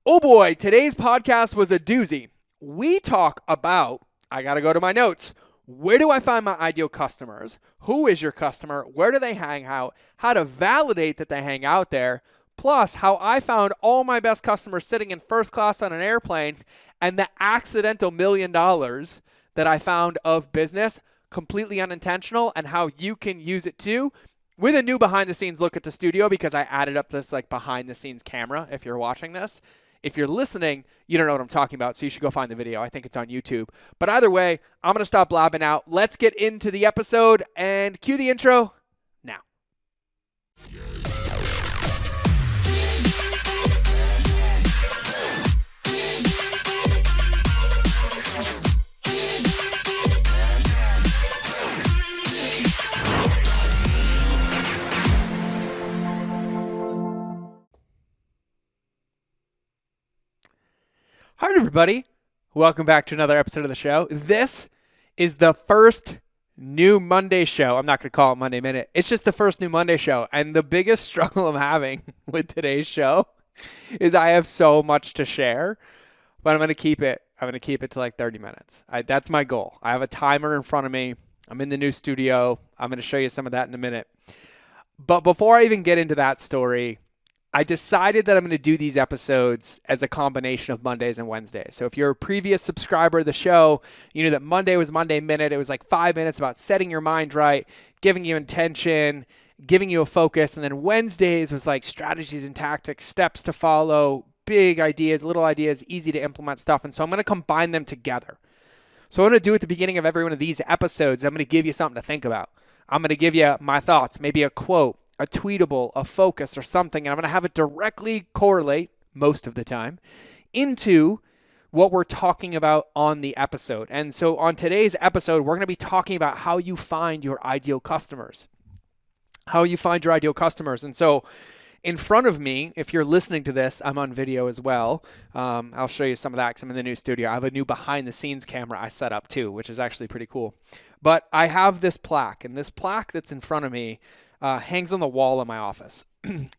Oh boy, today's podcast was a doozy. We talk about, I got to go to my notes. Where do I find my ideal customers? Who is your customer? Where do they hang out? How to validate that they hang out there. Plus, how I found all my best customers sitting in first class on an airplane and the accidental $1 million that I found of business, completely unintentional, and how you can use it too with a new behind the scenes look at the studio because I added up this like behind the scenes camera if you're watching this. If you're listening, you don't know what I'm talking about, so you should go find the video. I think it's on YouTube. But either way, I'm going to stop blabbing out. Let's get into the episode and cue the intro now. All right, everybody. Welcome back to another episode of the show. This is the first new Monday show. I'm not going to call it Monday Minute. It's just the first new Monday show. And the biggest struggle I'm having with today's show is I have so much to share, but I'm going to keep it to like 30 minutes. That's my goal. I have a timer in front of me. I'm in the new studio. I'm going to show you some of that in a minute. But before I even get into that story, I decided that I'm going to do these episodes as a combination of Mondays and Wednesdays. So if you're a previous subscriber of the show, you know that Monday was Monday Minute. It was like 5 minutes about setting your mind right, giving you intention, giving you a focus. And then Wednesdays was like strategies and tactics, steps to follow, big ideas, little ideas, easy to implement stuff. And so I'm going to combine them together. So what I'm going to do at the beginning of every one of these episodes, I'm going to give you something to think about. I'm going to give you my thoughts, maybe a quote, a tweetable, a focus, or something, and I'm going to have it directly correlate, most of the time, into what we're talking about on the episode. And so on today's episode, we're going to be talking about how you find your ideal customers. How you find your ideal customers. And so in front of me, if you're listening to this, I'm on video as well. I'll show you some of that because I'm in the new studio. I have a new behind-the-scenes camera I set up too, which is actually pretty cool. But I have this plaque, and this plaque that's in front of me hangs on the wall in my office.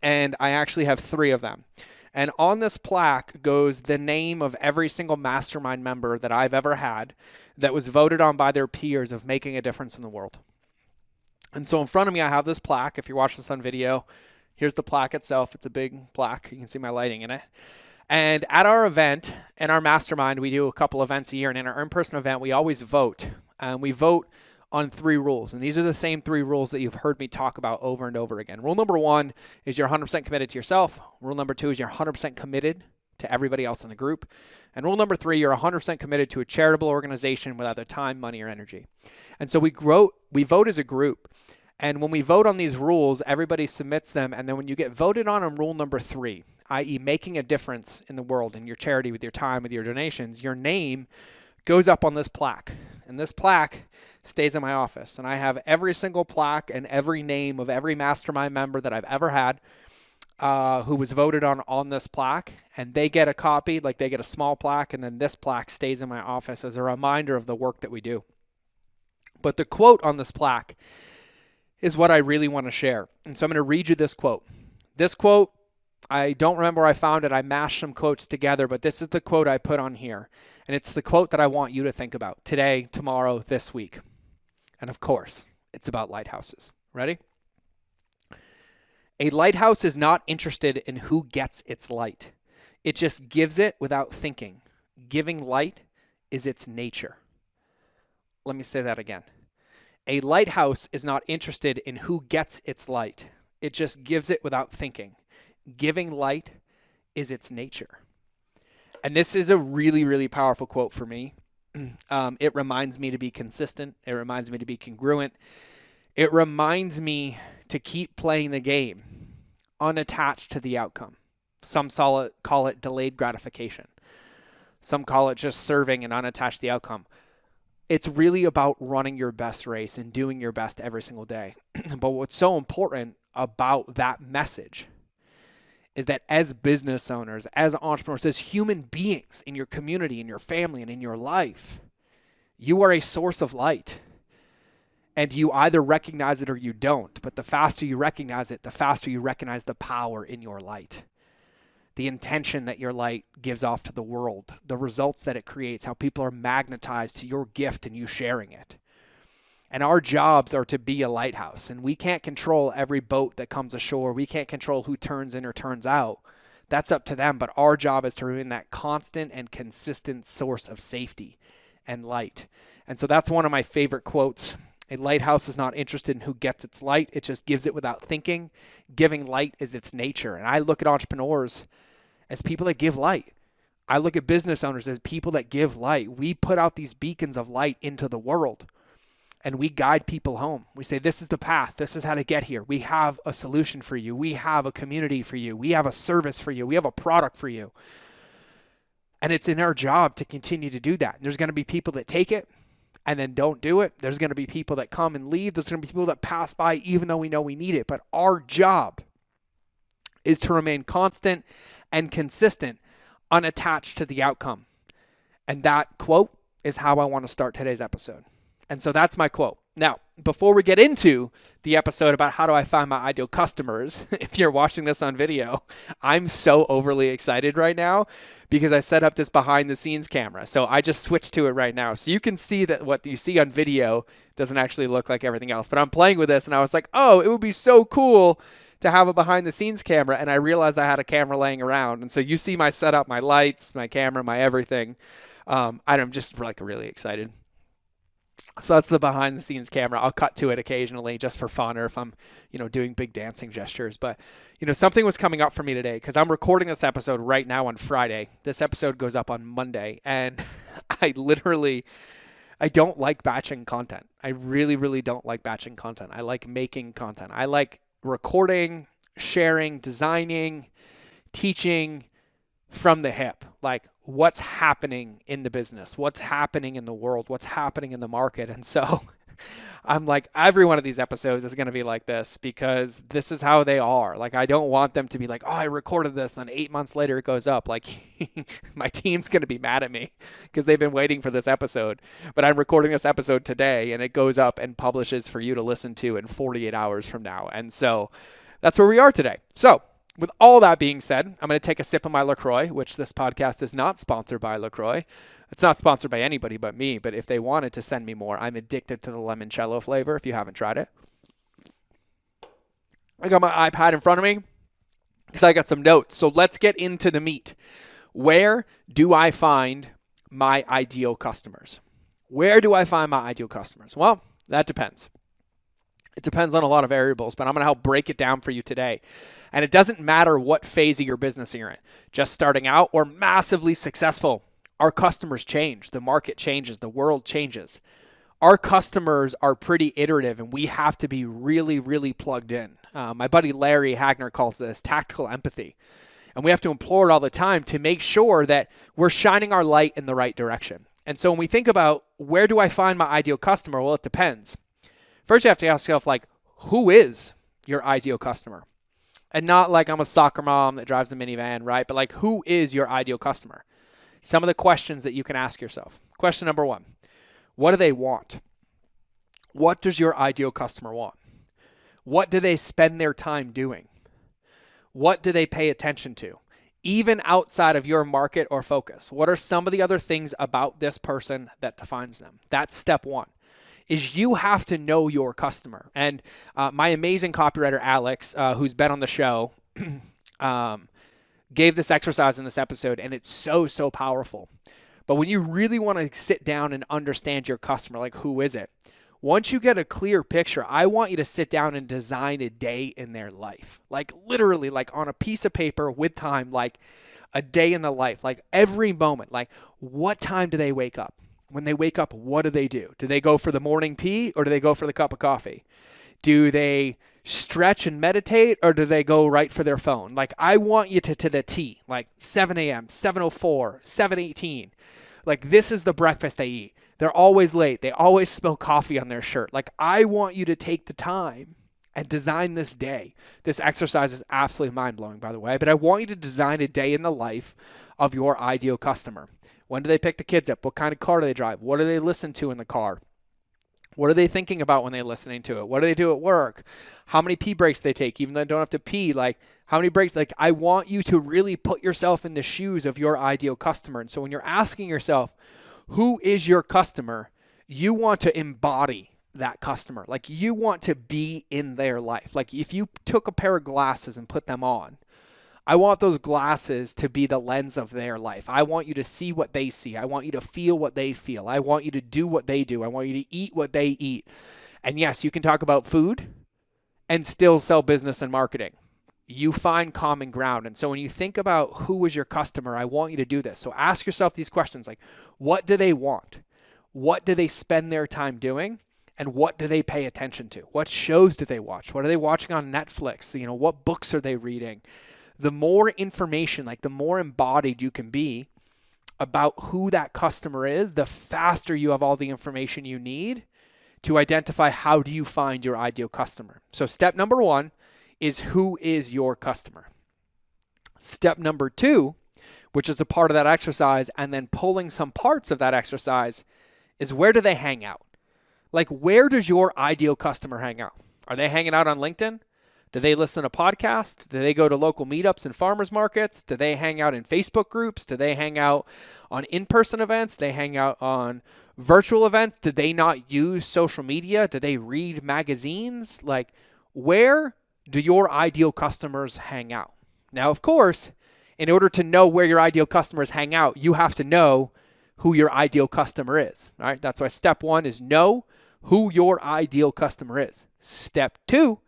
And I actually have 3 of them. And on this plaque goes the name of every single mastermind member that I've ever had that was voted on by their peers of making a difference in the world. And so in front of me, I have this plaque. If you're watching this on video, here's the plaque itself. It's a big plaque. You can see my lighting in it. And at our event, in our mastermind, we do a couple events a year. And in our in-person event, we always vote. And we vote on 3 rules. And these are the same 3 rules that you've heard me talk about over and over again. Rule number 1 is you're 100% committed to yourself. Rule number 2 is you're 100% committed to everybody else in the group. And rule number 3, you're 100% committed to a charitable organization with either time, money, or energy. And so we vote as a group. And when we vote on these rules, everybody submits them. And then when you get voted on rule number 3, i.e. making a difference in the world, in your charity, with your time, with your donations, your name goes up on this plaque. And this plaque stays in my office. And I have every single plaque and every name of every mastermind member that I've ever had who was voted on this plaque. And they get a copy, like they get a small plaque, and then this plaque stays in my office as a reminder of the work that we do. But the quote on this plaque is what I really want to share. And so I'm going to read you this quote. This quote, I don't remember where I found it. I mashed some quotes together, but this is the quote I put on here. And it's the quote that I want you to think about today, tomorrow, this week. And of course, it's about lighthouses. Ready? A lighthouse is not interested in who gets its light. It just gives it without thinking. Giving light is its nature. Let me say that again. A lighthouse is not interested in who gets its light. It just gives it without thinking. Giving light is its nature. And this is a really, really powerful quote for me. It reminds me to be consistent. It reminds me to be congruent. It reminds me to keep playing the game unattached to the outcome. Some call it delayed gratification. Some call it just serving and unattached to the outcome. It's really about running your best race and doing your best every single day. But what's so important about that message is that as business owners, as entrepreneurs, as human beings in your community, in your family, and in your life, you are a source of light. And you either recognize it or you don't. But the faster you recognize it, the faster you recognize the power in your light. the intention that your light gives off to the world, the results that it creates, how people are magnetized to your gift and you sharing it. And our jobs are to be a lighthouse. And we can't control every boat that comes ashore. We can't control who turns in or turns out. That's up to them. But our job is to remain that constant and consistent source of safety and light. And so that's one of my favorite quotes. A lighthouse is not interested in who gets its light. It just gives it without thinking. Giving light is its nature. And I look at entrepreneurs as people that give light. I look at business owners as people that give light. We put out these beacons of light into the world. And we guide people home. We say, this is the path. This is how to get here. We have a solution for you. We have a community for you. We have a service for you. We have a product for you. And it's in our job to continue to do that. And there's going to be people that take it and then don't do it. There's going to be people that come and leave. There's going to be people that pass by even though we know we need it. But our job is to remain constant and consistent, unattached to the outcome. And that quote is how I want to start today's episode. And so that's my quote. Now, before we get into the episode about how do I find my ideal customers, if you're watching this on video, I'm so overly excited right now because I set up this behind the scenes camera. So I just switched to it right now. So you can see that what you see on video doesn't actually look like everything else. But I'm playing with this and I was like, oh, it would be so cool to have a behind the scenes camera. And I realized I had a camera laying around. And so you see my setup, my lights, my camera, my everything. I'm just really excited. So that's the behind the scenes camera. I'll cut to it occasionally just for fun or if I'm, doing big dancing gestures. But, something was coming up for me today because I'm recording this episode right now on Friday. This episode goes up on Monday. And I don't like batching content. I really, really don't like batching content. I like making content. I like recording, sharing, designing, teaching from the hip. Like what's happening in the business, what's happening in the world, what's happening in the market. And so I'm like, every one of these episodes is going to be like this because this is how they are. Like, I don't want them to be like, oh, I recorded this and then 8 months later it goes up. Like my team's going to be mad at me because they've been waiting for this episode, but I'm recording this episode today and it goes up and publishes for you to listen to in 48 hours from now. And so that's where we are today. So with all that being said, I'm going to take a sip of my LaCroix, which this podcast is not sponsored by LaCroix. It's not sponsored by anybody but me, but if they wanted to send me more, I'm addicted to the limoncello flavor if you haven't tried it. I got my iPad in front of me because I got some notes. So let's get into the meat. Where do I find my ideal customers? Where do I find my ideal customers? Well, that depends. It depends on a lot of variables, but I'm going to help break it down for you today. And it doesn't matter what phase of your business you're in, just starting out or massively successful. Our customers change. The market changes. The world changes. Our customers are pretty iterative, and we have to be really, really plugged in. My buddy Larry Hagner calls this tactical empathy. And we have to implore it all the time to make sure that we're shining our light in the right direction. And so when we think about where do I find my ideal customer, well, it depends. First, you have to ask yourself, who is your ideal customer? And not like I'm a soccer mom that drives a minivan, right? But who is your ideal customer? Some of the questions that you can ask yourself. Question number one, what do they want? What does your ideal customer want? What do they spend their time doing? What do they pay attention to? Even outside of your market or focus, what are some of the other things about this person that defines them? That's step one. Is you have to know your customer. And my amazing copywriter, Alex, who's been on the show, gave this exercise in this episode, and it's so, so powerful. But when you really want to sit down and understand your customer, who is it? Once you get a clear picture, I want you to sit down and design a day in their life. Literally, on a piece of paper with time, a day in the life, every moment. What time do they wake up? When they wake up, what do? Do they go for the morning pee or do they go for the cup of coffee? Do they stretch and meditate or do they go right for their phone? I want you to the T, 7 a.m., 7:04, 7:18. This is the breakfast they eat. They're always late. They always spill coffee on their shirt. I want you to take the time and design this day. This exercise is absolutely mind-blowing, by the way, but I want you to design a day in the life of your ideal customer. When do they pick the kids up? What kind of car do they drive? What do they listen to in the car? What are they thinking about when they're listening to it? What do they do at work? How many pee breaks they take, even though they don't have to pee? Like, how many breaks? Like, I want you to really put yourself in the shoes of your ideal customer. And so when you're asking yourself, who is your customer? You want to embody that customer. Like, you want to be in their life. Like, if you took a pair of glasses and put them on, I want those glasses to be the lens of their life. I want you to see what they see. I want you to feel what they feel. I want you to do what they do. I want you to eat what they eat. And yes, you can talk about food and still sell business and marketing. You find common ground. And so when you think about who is your customer, I want you to do this. So ask yourself these questions like, what do they want? What do they spend their time doing? And what do they pay attention to? What shows do they watch? What are they watching on Netflix? What books are they reading? The more information, like the more embodied you can be about who that customer is, the faster you have all the information you need to identify how do you find your ideal customer. So step number 1 is who is your customer. Step number 2, which is a part of that exercise, and then pulling some parts of that exercise, is where do they hang out? Like, where does your ideal customer hang out? Are they hanging out on LinkedIn? Do they listen to podcasts? Do they go to local meetups and farmers markets? Do they hang out in Facebook groups? Do they hang out on in-person events? Do they hang out on virtual events? Do they not use social media? Do they read magazines? Like, where do your ideal customers hang out? Now, of course, in order to know where your ideal customers hang out, you have to know who your ideal customer is. All right? That's why step 1 is know who your ideal customer is. Step 2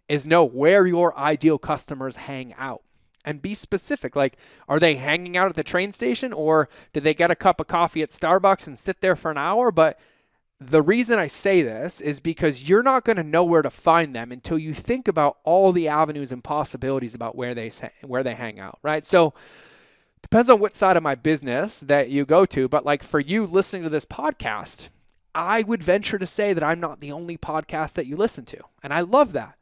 is know where your ideal customers hang out and be specific. Like, are they hanging out at the train station, or do they get a cup of coffee at Starbucks and sit there for an hour? But the reason I say this is because you're not going to know where to find them until you think about all the avenues and possibilities about where they hang out, right? So depends on what side of my business that you go to, but like for you listening to this podcast, I would venture to say that I'm not the only podcast that you listen to, and I love that.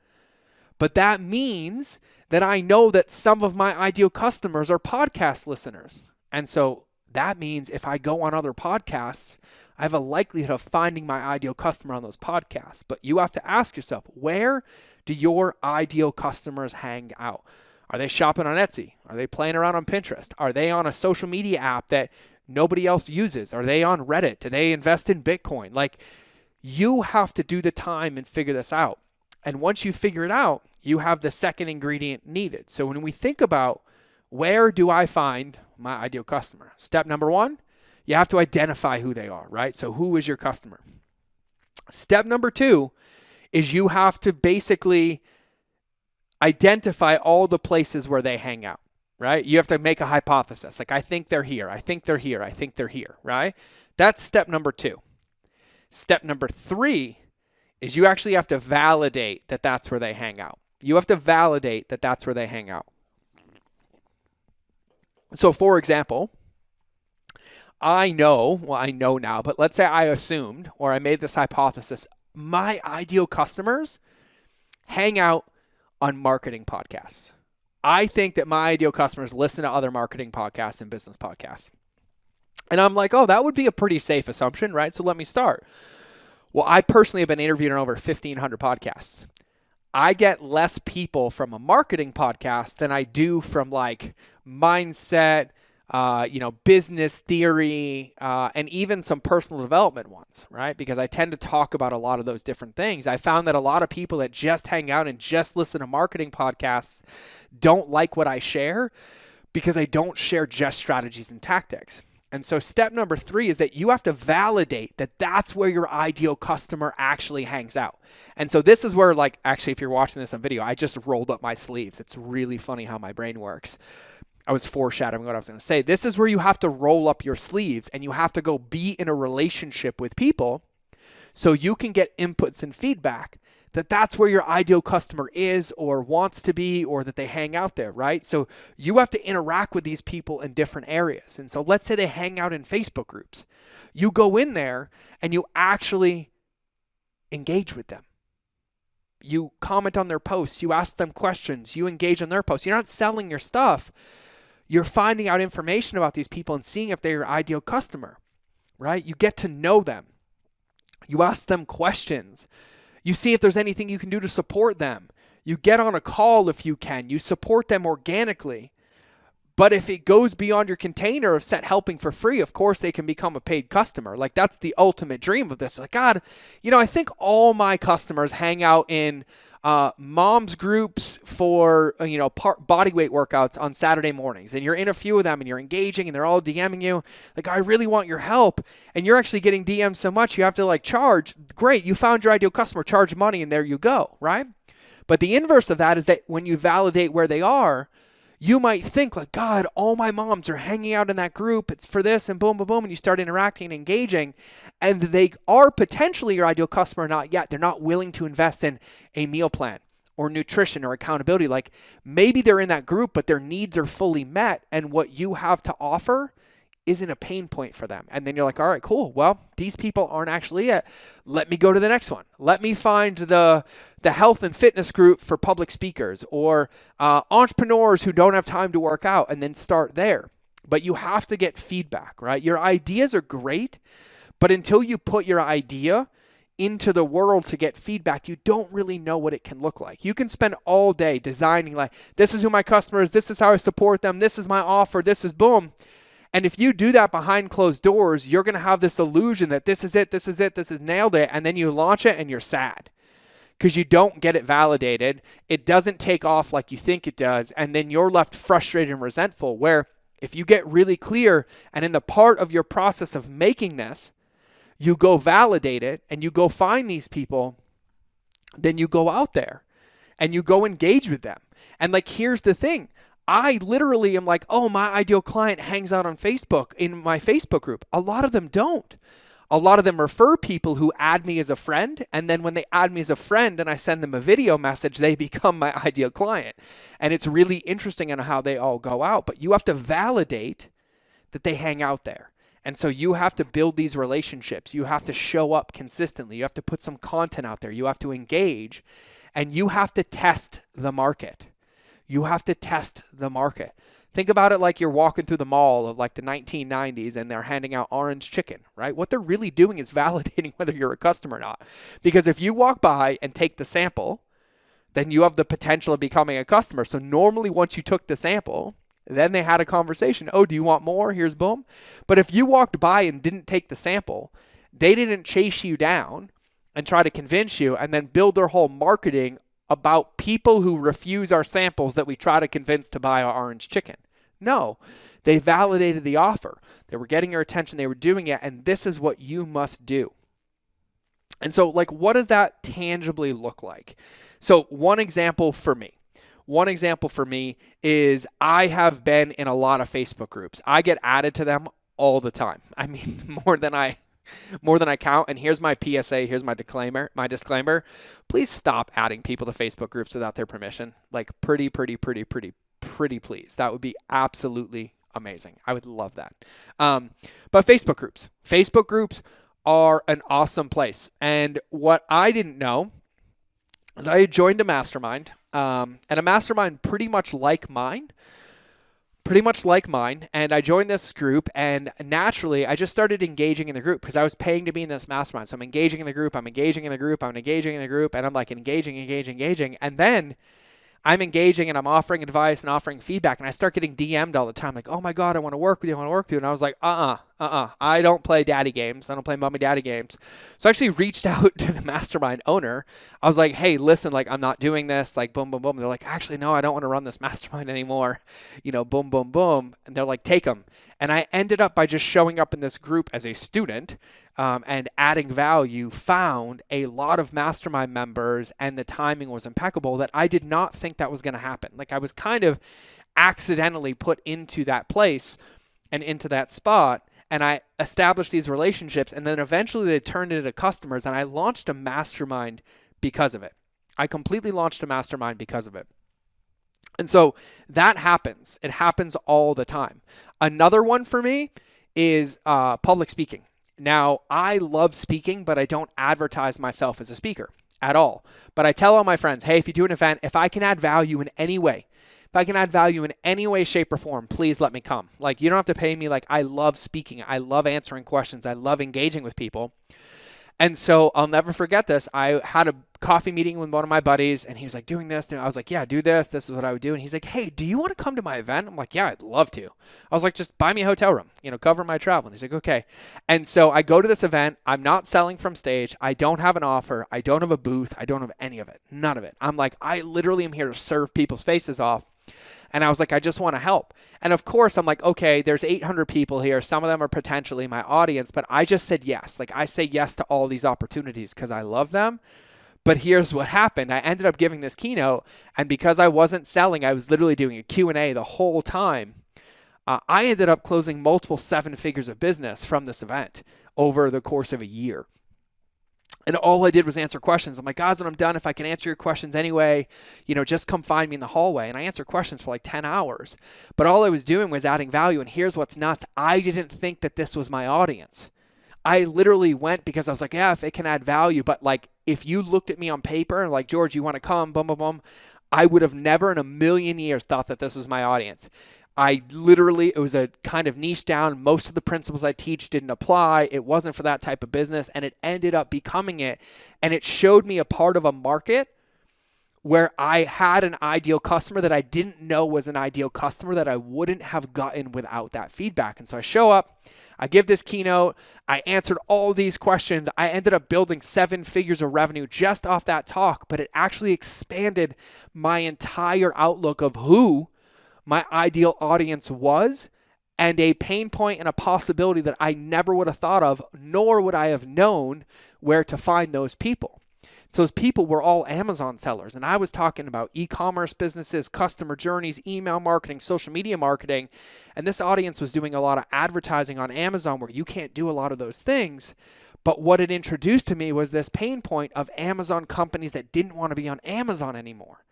But that means that I know that some of my ideal customers are podcast listeners. And so that means if I go on other podcasts, I have a likelihood of finding my ideal customer on those podcasts. But you have to ask yourself, where do your ideal customers hang out? Are they shopping on Etsy? Are they playing around on Pinterest? Are they on a social media app that nobody else uses? Are they on Reddit? Do they invest in Bitcoin? Like, you have to do the time and figure this out. And once you figure it out, you have the second ingredient needed. So when we think about where do I find my ideal customer? Step number 1, you have to identify who they are, right? So who is your customer? Step number 2 is you have to basically identify all the places where they hang out, right? You have to make a hypothesis. Like, I think they're here. I think they're here. I think they're here, right? That's step number 2. Step number 3 is you actually have to validate that that's where they hang out. You have to validate that that's where they hang out. So, for example, I know now, but let's say I assumed or I made this hypothesis, my ideal customers hang out on marketing podcasts. I think that my ideal customers listen to other marketing podcasts and business podcasts. And I'm like, oh, that would be a pretty safe assumption, right? So let me start. Well, I personally have been interviewed on over 1,500 podcasts. I get less people from a marketing podcast than I do from like mindset, business theory, and even some personal development ones, right? Because I tend to talk about a lot of those different things. I found that a lot of people that just hang out and just listen to marketing podcasts don't like what I share because I don't share just strategies and tactics. And so step number 3 is that you have to validate that that's where your ideal customer actually hangs out. And so this is where, like, actually, if you're watching this on video, I just rolled up my sleeves. It's really funny how my brain works. I was foreshadowing what I was going to say. This is where you have to roll up your sleeves and you have to go be in a relationship with people so you can get inputs and feedback that that's where your ideal customer is or wants to be, or that they hang out there, right? So you have to interact with these people in different areas. And so let's say they hang out in Facebook groups. You go in there and you actually engage with them. You comment on their posts. You ask them questions. You engage on their posts. You're not selling your stuff. You're finding out information about these people and seeing if they're your ideal customer, right? You get to know them. You ask them questions. You see if there's anything you can do to support them. You get on a call if you can. You support them organically. But if it goes beyond your container of set helping for free, of course they can become a paid customer. Like, that's the ultimate dream of this. Like, God, I think all my customers hang out in moms groups for, body weight workouts on Saturday mornings. And you're in a few of them and you're engaging and they're all DMing you. Like, I really want your help. And you're actually getting DM'd so much you have to charge. Great. You found your ideal customer, charge money, and there you go. Right. But the inverse of that is that when you validate where they are, you might think like, God, all my moms are hanging out in that group. It's for this, and boom, boom, boom. And you start interacting and engaging, and they are potentially your ideal customer, not yet. They're not willing to invest in a meal plan or nutrition or accountability. Like, maybe they're in that group, but their needs are fully met, and what you have to offer isn't a pain point for them. And then you're like, all right, cool. Well, these people aren't actually it. Let me go to the next one. Let me find the health and fitness group for public speakers or entrepreneurs who don't have time to work out, and then start there. But you have to get feedback, right? Your ideas are great, but until you put your idea into the world to get feedback, you don't really know what it can look like. You can spend all day designing like, this is who my customer is, this is how I support them, this is my offer, this is boom. And if you do that behind closed doors, you're going to have this illusion that this is it, this is it, this is nailed it. And then you launch it and you're sad because you don't get it validated. It doesn't take off like you think it does. And then you're left frustrated and resentful, where if you get really clear and in the part of your process of making this, you go validate it and you go find these people, then you go out there and you go engage with them. And here's the thing. I literally am like, oh, my ideal client hangs out on Facebook in my Facebook group. A lot of them don't. A lot of them refer people who add me as a friend. And then when they add me as a friend and I send them a video message, they become my ideal client. And it's really interesting in how they all go out. But you have to validate that they hang out there. And so you have to build these relationships. You have to show up consistently. You have to put some content out there. You have to engage. And you have to test the market. You have to test the market. Think about it like you're walking through the mall of the 1990s and they're handing out orange chicken, right? What they're really doing is validating whether you're a customer or not. Because if you walk by and take the sample, then you have the potential of becoming a customer. So normally once you took the sample, then they had a conversation. Oh, do you want more? Here's boom. But if you walked by and didn't take the sample, they didn't chase you down and try to convince you and then build their whole marketing about people who refuse our samples that we try to convince to buy our orange chicken. No, they validated the offer. They were getting your attention. They were doing it. And this is what you must do. And so what does that tangibly look like? So one example for me is I have been in a lot of Facebook groups. I get added to them all the time. I mean, more than I count. And here's my PSA. Here's my disclaimer. Please stop adding people to Facebook groups without their permission. Pretty please. That would be absolutely amazing. I would love that. But Facebook groups are an awesome place. And what I didn't know is I had joined a mastermind, and a mastermind pretty much like mine. And I joined this group, and naturally I just started engaging in the group because I was paying to be in this mastermind. So I'm engaging in the group, and I'm engaging. And then I'm engaging and I'm offering advice and offering feedback, and I start getting DM'd all the time. Like, oh my God, I want to work with you. And I was like, I don't play daddy games. I don't play mommy daddy games. So I actually reached out to the mastermind owner. I was like, hey, listen, I'm not doing this. Boom, boom, boom. They're like, actually, no, I don't want to run this mastermind anymore. Boom, boom, boom. And they're like, take them. And I ended up by just showing up in this group as a student and adding value, found a lot of mastermind members, and the timing was impeccable that I did not think that was going to happen. I was kind of accidentally put into that place and into that spot, and I established these relationships, and then eventually they turned into customers, and I launched a mastermind because of it. I completely launched a mastermind because of it. And so that happens. It happens all the time. Another one for me is public speaking. Now, I love speaking, but I don't advertise myself as a speaker at all. But I tell all my friends, hey, if you do an event, if I can add value in any way, shape, or form, please let me come. You don't have to pay me. I love speaking. I love answering questions. I love engaging with people. And so I'll never forget this. I had a coffee meeting with one of my buddies, and he was like, doing this. And I was like, yeah, do this. This is what I would do. And he's like, hey, do you want to come to my event? I'm like, yeah, I'd love to. I was like, just buy me a hotel room, cover my travel. And he's like, okay. And so I go to this event. I'm not selling from stage. I don't have an offer. I don't have a booth. I don't have any of it. None of it. I'm like, I literally am here to serve people's faces off. And I was like, I just want to help. And of course, I'm like, okay, there's 800 people here. Some of them are potentially my audience, but I just said yes. Like, I say yes to all these opportunities because I love them. But here's what happened. I ended up giving this keynote, and because I wasn't selling, I was literally doing a Q&A the whole time. I ended up closing multiple 7 figures of business from this event over the course of a year. And all I did was answer questions. I'm like, guys, when I'm done, if I can answer your questions anyway, just come find me in the hallway. And I answered questions for like 10 hours. But all I was doing was adding value. And here's what's nuts. I didn't think that this was my audience. I literally went because I was like, yeah, if it can add value. But like, if you looked at me on paper and like, George, you want to come, boom, boom, boom, I would have never in a million years thought that this was my audience. It was a kind of niche down. Most of the principles I teach didn't apply. It wasn't for that type of business, and it ended up becoming it. And it showed me a part of a market where I had an ideal customer that I didn't know was an ideal customer that I wouldn't have gotten without that feedback. And so I show up, I give this keynote, I answered all these questions. I ended up building 7 figures of revenue just off that talk, but it actually expanded my entire outlook of who my ideal audience was, and a pain point and a possibility that I never would have thought of, nor would I have known where to find those people. So those people were all Amazon sellers, and I was talking about e-commerce businesses, customer journeys, email marketing, social media marketing, and this audience was doing a lot of advertising on Amazon where you can't do a lot of those things. But what it introduced to me was this pain point of Amazon companies that didn't want to be on Amazon anymore.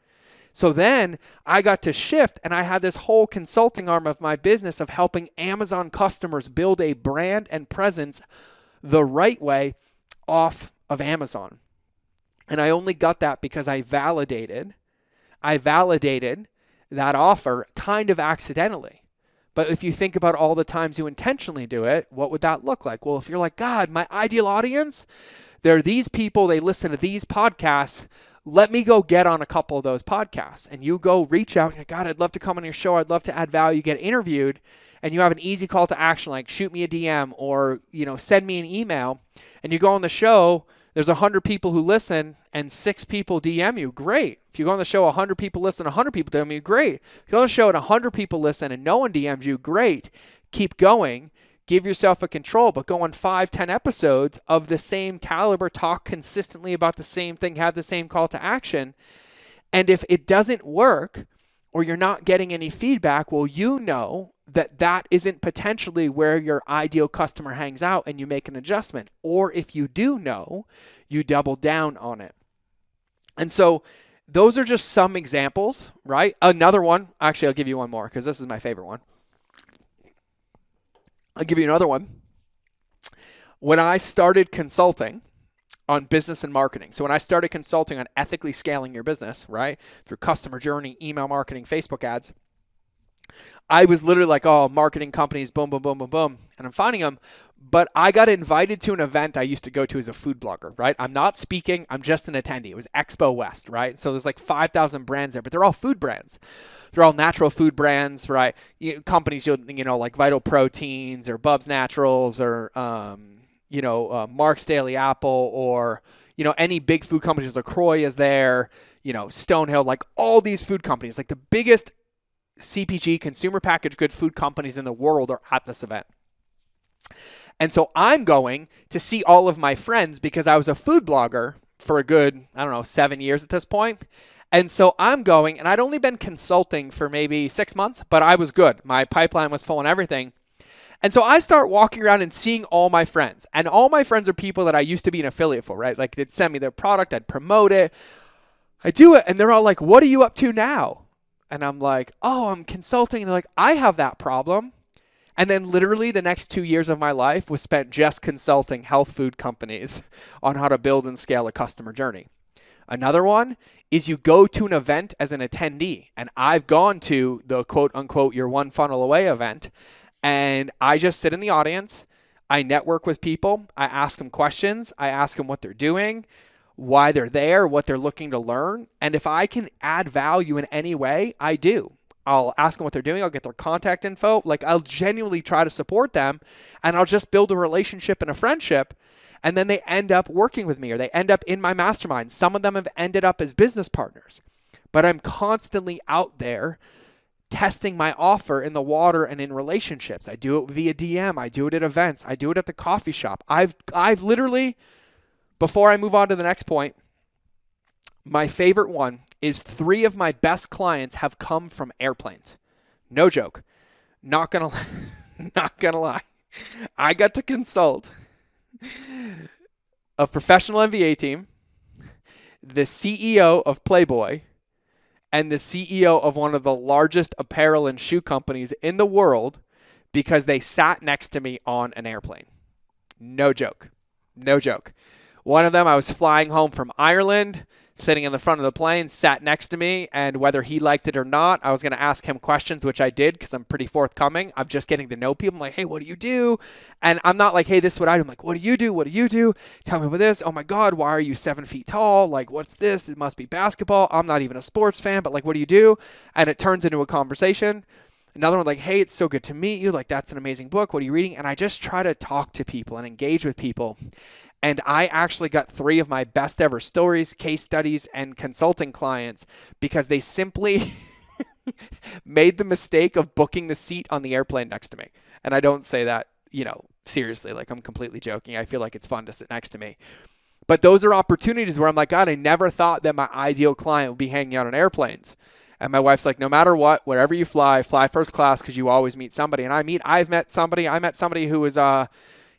So then I got to shift, and I had this whole consulting arm of my business of helping Amazon customers build a brand and presence the right way off of Amazon. And I only got that because I validated that offer kind of accidentally. But if you think about all the times you intentionally do it, what would that look like? Well, if you're like, God, my ideal audience, they're these people, they listen to these podcasts. Let me go get on a couple of those podcasts. And you go reach out. God, I'd love to come on your show. I'd love to add value, get interviewed. And you have an easy call to action, like shoot me a DM or, send me an email. And you go on the show, there's 100 people who listen and 6 people DM you. Great. If you go on the show, 100 people listen, 100 people DM you. Great. If you go on the show and 100 people listen and no one DMs you, great. Keep going. Give yourself a control, but go on 5-10 episodes of the same caliber, talk consistently about the same thing, have the same call to action. And if it doesn't work or you're not getting any feedback, well, that isn't potentially where your ideal customer hangs out, and you make an adjustment. Or if you do know, you double down on it. And so those are just some examples, right? Another one, actually, I'll give you one more because this is my favorite one. I'll give you another one. When I started consulting on business and marketing, so when I started consulting on ethically scaling your business, right, through customer journey, email marketing, Facebook ads, I was literally like, oh, marketing companies, boom, boom, boom, boom, boom, and I'm finding them. But I got invited to an event I used to go to as a food blogger, right? I'm not speaking. I'm just an attendee. It was Expo West, right? So there's like 5,000 brands there, but they're all food brands. They're all natural food brands, right? Companies, like Vital Proteins or Bub's Naturals or, Mark's Daily Apple or, any big food companies. LaCroix is there, Stonehill, like all these food companies, like the biggest CPG, consumer packaged good food companies in the world are at this event. And so I'm going to see all of my friends because I was a food blogger for a good, 7 years at this point. And so I'm going, and I'd only been consulting for maybe 6 months, but I was good. My pipeline was full and everything. And so I start walking around and seeing all my friends. And all my friends are people that I used to be an affiliate for, right? Like they'd send me their product, I'd promote it. I do it, and they're all like, what are you up to now? And I'm like, oh, I'm consulting. And they're like, I have that problem. And then literally the next 2 years of my life was spent just consulting health food companies on how to build and scale a customer journey. Another one is you go to an event as an attendee. And I've gone to the quote unquote, you're one funnel away event. And I just sit in the audience. I network with people. I ask them questions. I ask them what they're doing, why they're there, what they're looking to learn. And if I can add value in any way, I do. I'll ask them what they're doing. I'll get their contact info. Like, I'll genuinely try to support them, and I'll just build a relationship and a friendship. And then they end up working with me, or they end up in my mastermind. Some of them have ended up as business partners. But I'm constantly out there testing my offer in the water and in relationships. I do it via DM. I do it at events. I do it at the coffee shop. I've literally, before I move on to the next point, my favorite one is 3 of my best clients have come from airplanes. No joke. Not gonna lie. I got to consult a professional NBA team, the CEO of Playboy, and the CEO of one of the largest apparel and shoe companies in the world because they sat next to me on an airplane. No joke. No joke. One of them, I was flying home from Ireland, sitting in the front of the plane, sat next to me, and whether he liked it or not, I was going to ask him questions, which I did because I'm pretty forthcoming. I'm just getting to know people. I'm like, hey, what do you do? And I'm not like, hey, this is what I do. I'm like, what do you do? What do you do? Tell me about this. Oh my God, why are you 7 feet tall? Like, what's this? It must be basketball. I'm not even a sports fan, but like, what do you do? And it turns into a conversation. Another one like, hey, it's so good to meet you. Like, that's an amazing book. What are you reading? And I just try to talk to people and engage with people. And I actually got 3 of my best ever stories, case studies, and consulting clients because they simply made the mistake of booking the seat on the airplane next to me. And I don't say that, seriously, like I'm completely joking. I feel like it's fun to sit next to me. But those are opportunities where I'm like, God, I never thought that my ideal client would be hanging out on airplanes. And my wife's like, no matter what, wherever you fly first class because you always meet somebody. And I met somebody who was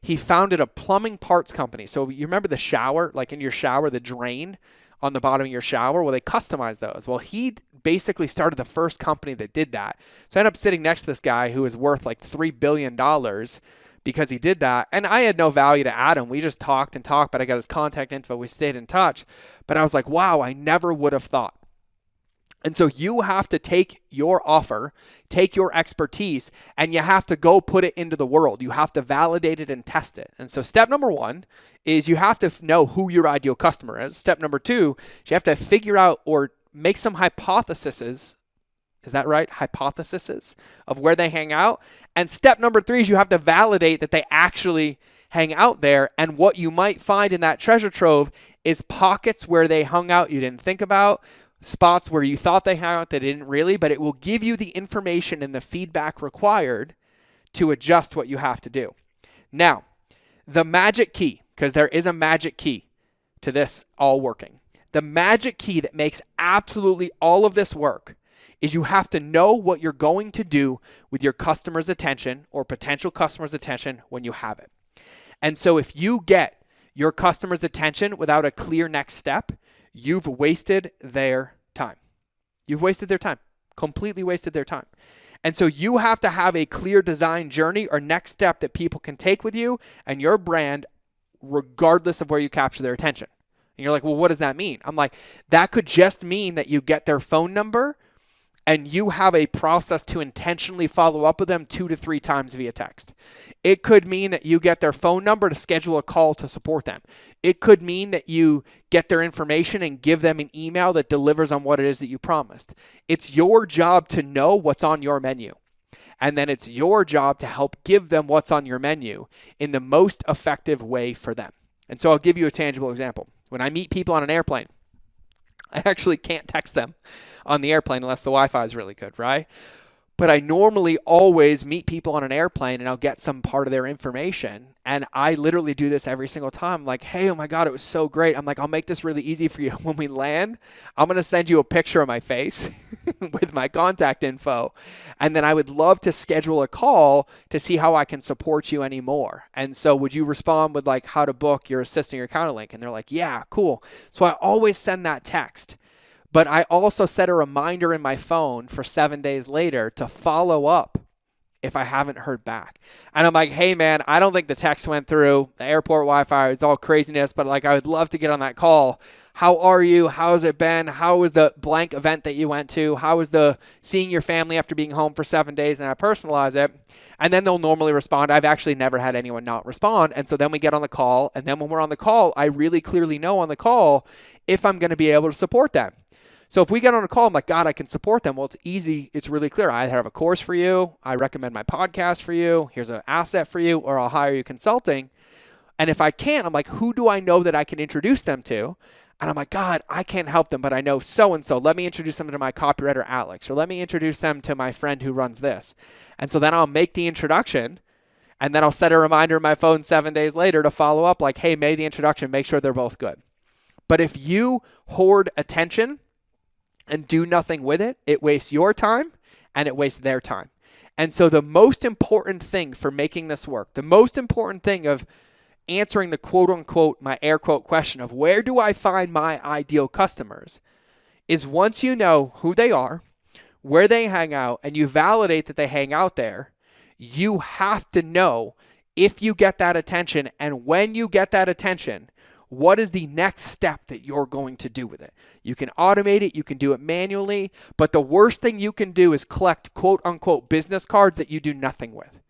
he founded a plumbing parts company. So you remember the shower, like in your shower, the drain on the bottom of your shower? Well, they customize those. Well, he basically started the first company that did that. So I ended up sitting next to this guy who was worth like $3 billion because he did that. And I had no value to add him. We just talked, but I got his contact info. We stayed in touch. But I was like, wow, I never would have thought. And so you have to take your offer, take your expertise, and you have to go put it into the world. You have to validate it and test it. And so step number 1 is you have to know who your ideal customer is. Step number 2, you have to figure out or make some hypotheses. Is that right? Hypotheses of where they hang out. And step number 3 is you have to validate that they actually hang out there. And what you might find in that treasure trove is pockets where they hung out you didn't think about, spots where you thought they hung out, they didn't really, but it will give you the information and the feedback required to adjust what you have to do. Now, the magic key, because there is a magic key to this all working. The magic key that makes absolutely all of this work is you have to know what you're going to do with your customer's attention or potential customer's attention when you have it. And so if you get your customer's attention without a clear next step, you've wasted their time. You've wasted their time. Completely wasted their time. And so you have to have a clear design journey or next step that people can take with you and your brand regardless of where you capture their attention. And you're like, well, what does that mean? I'm like, that could just mean that you get their phone number and you have a process to intentionally follow up with them 2 to 3 times via text. It could mean that you get their phone number to schedule a call to support them. It could mean that you get their information and give them an email that delivers on what it is that you promised. It's your job to know what's on your menu. And then it's your job to help give them what's on your menu in the most effective way for them. And so I'll give you a tangible example. When I meet people on an airplane, I actually can't text them on the airplane unless the Wi-Fi is really good, right? But I normally always meet people on an airplane and I'll get some part of their information. And I literally do this every single time. I'm like, hey, oh my God, it was so great. I'm like, I'll make this really easy for you. When we land, I'm going to send you a picture of my face with my contact info. And then I would love to schedule a call to see how I can support you anymore. And so would you respond with like how to book your assistant, your counter link? And they're like, yeah, cool. So I always send that text. But I also set a reminder in my phone for 7 days later to follow up if I haven't heard back. And I'm like, hey man, I don't think the text went through. The airport Wi-Fi is all craziness, but like I would love to get on that call. How are you? How's it been? How was the blank event that you went to? How was the seeing your family after being home for 7 days? And I personalize it. And then they'll normally respond. I've actually never had anyone not respond. And so then we get on the call. And then when we're on the call, I really clearly know on the call if I'm going to be able to support them. So if we get on a call, I'm like, God, I can support them. Well, it's easy. It's really clear. I have a course for you. I recommend my podcast for you. Here's an asset for you, or I'll hire you consulting. And if I can't, I'm like, who do I know that I can introduce them to? And I'm like, God, I can't help them, but I know so-and-so. Let me introduce them to my copywriter, Alex, or let me introduce them to my friend who runs this. And so then I'll make the introduction, and then I'll set a reminder in my phone 7 days later to follow up like, hey, made the introduction, make sure they're both good. But if you hoard attention and do nothing with it, it wastes your time and it wastes their time. And so the most important thing for making this work, the most important thing of answering the quote unquote, my air quote question of where do I find my ideal customers is once you know who they are, where they hang out, and you validate that they hang out there, you have to know if you get that attention and when you get that attention, what is the next step that you're going to do with it? You can automate it. You can do it manually. But the worst thing you can do is collect quote unquote business cards that you do nothing with.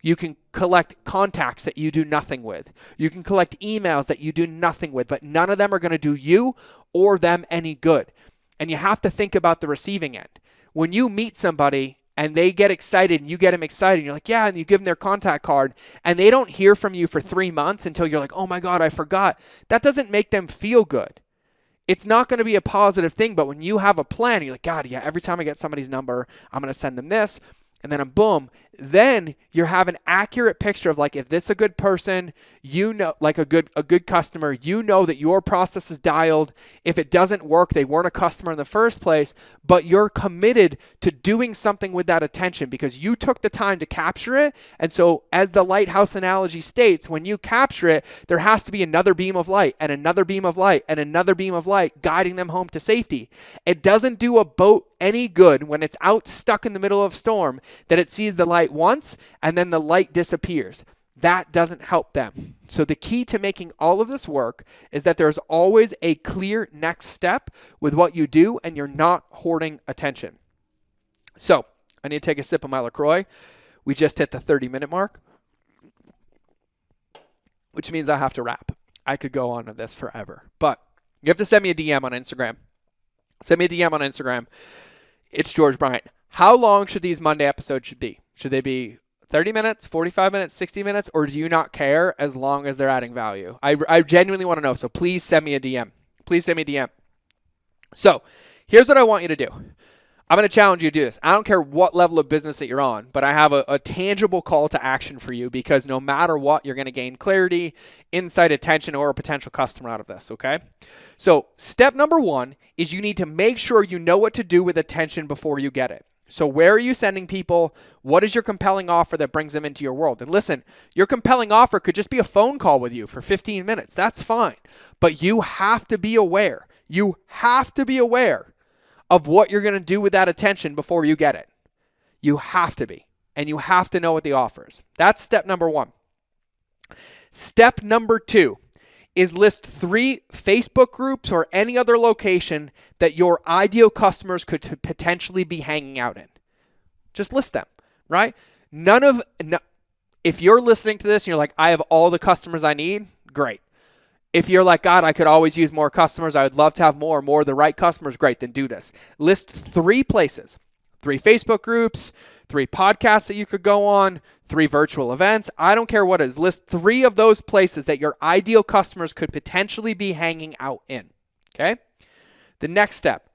You can collect contacts that you do nothing with. You can collect emails that you do nothing with, but none of them are going to do you or them any good. And you have to think about the receiving end. When you meet somebody and they get excited and you get them excited, and you're like, yeah, and you give them their contact card and they don't hear from you for 3 months until you're like, oh my God, I forgot. That doesn't make them feel good. It's not going to be a positive thing, but when you have a plan, you're like, God, yeah, every time I get somebody's number, I'm going to send them this. And then boom, then you have an accurate picture of like, if this is a good person, you know, like a good customer, you know that your process is dialed. If it doesn't work, they weren't a customer in the first place, but you're committed to doing something with that attention because you took the time to capture it. And so as the lighthouse analogy states, when you capture it, there has to be another beam of light and another beam of light and another beam of light guiding them home to safety. It doesn't do a boat any good when it's out stuck in the middle of a storm that it sees the light once and then the light disappears. That doesn't help them. So the key to making all of this work is that there's always a clear next step with what you do and you're not hoarding attention. So I need to take a sip of my LaCroix. We just hit the 30-minute mark, which means I have to wrap. I could go on with this forever, but you have to send me a DM on Instagram. Send me a DM on Instagram. It's George Bryant. How long should these Monday episodes be? Should they be 30 minutes, 45 minutes, 60 minutes, or do you not care as long as they're adding value? I genuinely want to know, so please send me a DM. Please send me a DM. So here's what I want you to do. I'm going to challenge you to do this. I don't care what level of business that you're on, but I have a tangible call to action for you because no matter what, you're going to gain clarity, insight, attention, or a potential customer out of this, okay? So step number 1 is you need to make sure you know what to do with attention before you get it. So where are you sending people? What is your compelling offer that brings them into your world? And listen, your compelling offer could just be a phone call with you for 15 minutes. That's fine. But you have to be aware. You have to be aware of what you're going to do with that attention before you get it. You have to be. And you have to know what the offer is. That's step number 1. Step number 2 is list 3 Facebook groups or any other location that your ideal customers could potentially be hanging out in. Just list them, right? If you're listening to this and you're like, I have all the customers I need, great. If you're like, God, I could always use more customers, I would love to have more of the right customers, great, then do this. List 3 places, 3 Facebook groups, 3 podcasts that you could go on, 3 virtual events. I don't care what it is. List 3 of those places that your ideal customers could potentially be hanging out in, okay? The next step,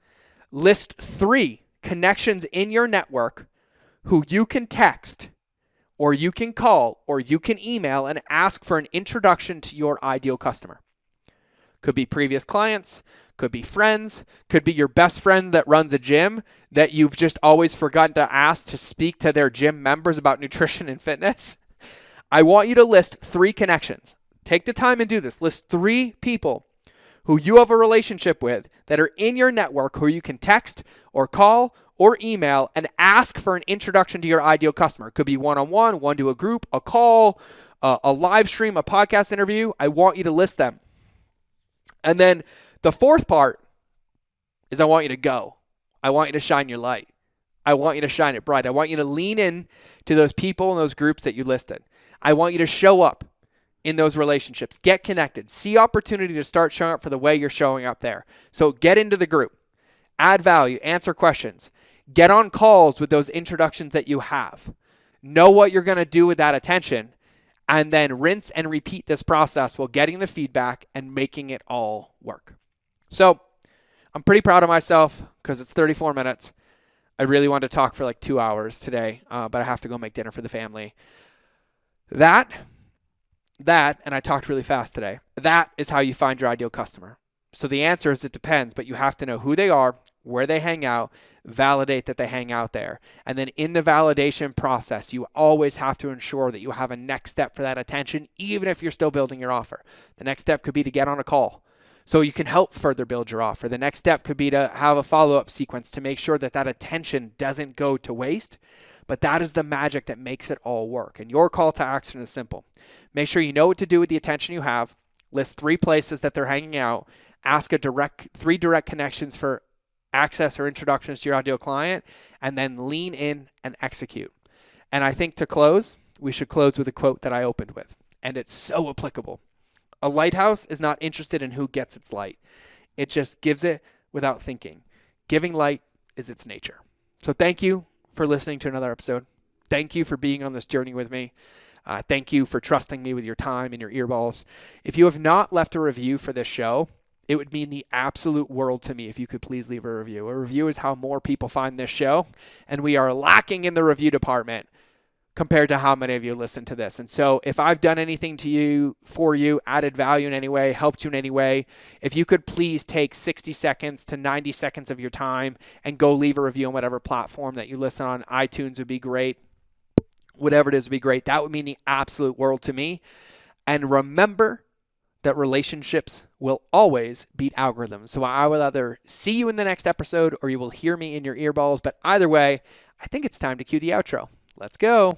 list 3 connections in your network who you can text or you can call or you can email and ask for an introduction to your ideal customer. Could be previous clients, could be friends, could be your best friend that runs a gym that you've just always forgotten to ask to speak to their gym members about nutrition and fitness. I want you to list 3 connections. Take the time and do this. List 3 people who you have a relationship with that are in your network who you can text or call or email and ask for an introduction to your ideal customer. It could be one-on-one, one to a group, a call, a live stream, a podcast interview. I want you to list them. And then the fourth part is I want you to go. I want you to shine your light. I want you to shine it bright. I want you to lean in to those people and those groups that you listed. I want you to show up in those relationships. Get connected. See opportunity to start showing up for the way you're showing up there. So get into the group. Add value. Answer questions. Get on calls with those introductions that you have. Know what you're going to do with that attention. And then rinse and repeat this process while getting the feedback and making it all work. So I'm pretty proud of myself because it's 34 minutes. I really wanted to talk for like 2 hours today, but I have to go make dinner for the family. That, and I talked really fast today, that is how you find your ideal customer. So the answer is it depends, but you have to know who they are, where they hang out, validate that they hang out there. And then in the validation process, you always have to ensure that you have a next step for that attention, even if you're still building your offer. The next step could be to get on a call so you can help further build your offer. The next step could be to have a follow-up sequence to make sure that that attention doesn't go to waste. But that is the magic that makes it all work. And your call to action is simple. Make sure you know what to do with the attention you have. List 3 places that they're hanging out. Ask 3 direct connections for access or introductions to your ideal client, and then lean in and execute. And I think to close, we should close with a quote that I opened with. And it's so applicable. A lighthouse is not interested in who gets its light. It just gives it without thinking. Giving light is its nature. So thank you for listening to another episode. Thank you for being on this journey with me. Thank you for trusting me with your time and your earballs. If you have not left a review for this show, it would mean the absolute world to me if you could please leave a review. A review is how more people find this show, and we are lacking in the review department compared to how many of you listen to this. And so if I've done anything to you, for you, added value in any way, helped you in any way, if you could please take 60 seconds to 90 seconds of your time and go leave a review on whatever platform that you listen on. iTunes would be great. Whatever it is would be great. That would mean the absolute world to me. And remember that relationships will always beat algorithms. So I will either see you in the next episode or you will hear me in your earballs. But either way, I think it's time to cue the outro. Let's go.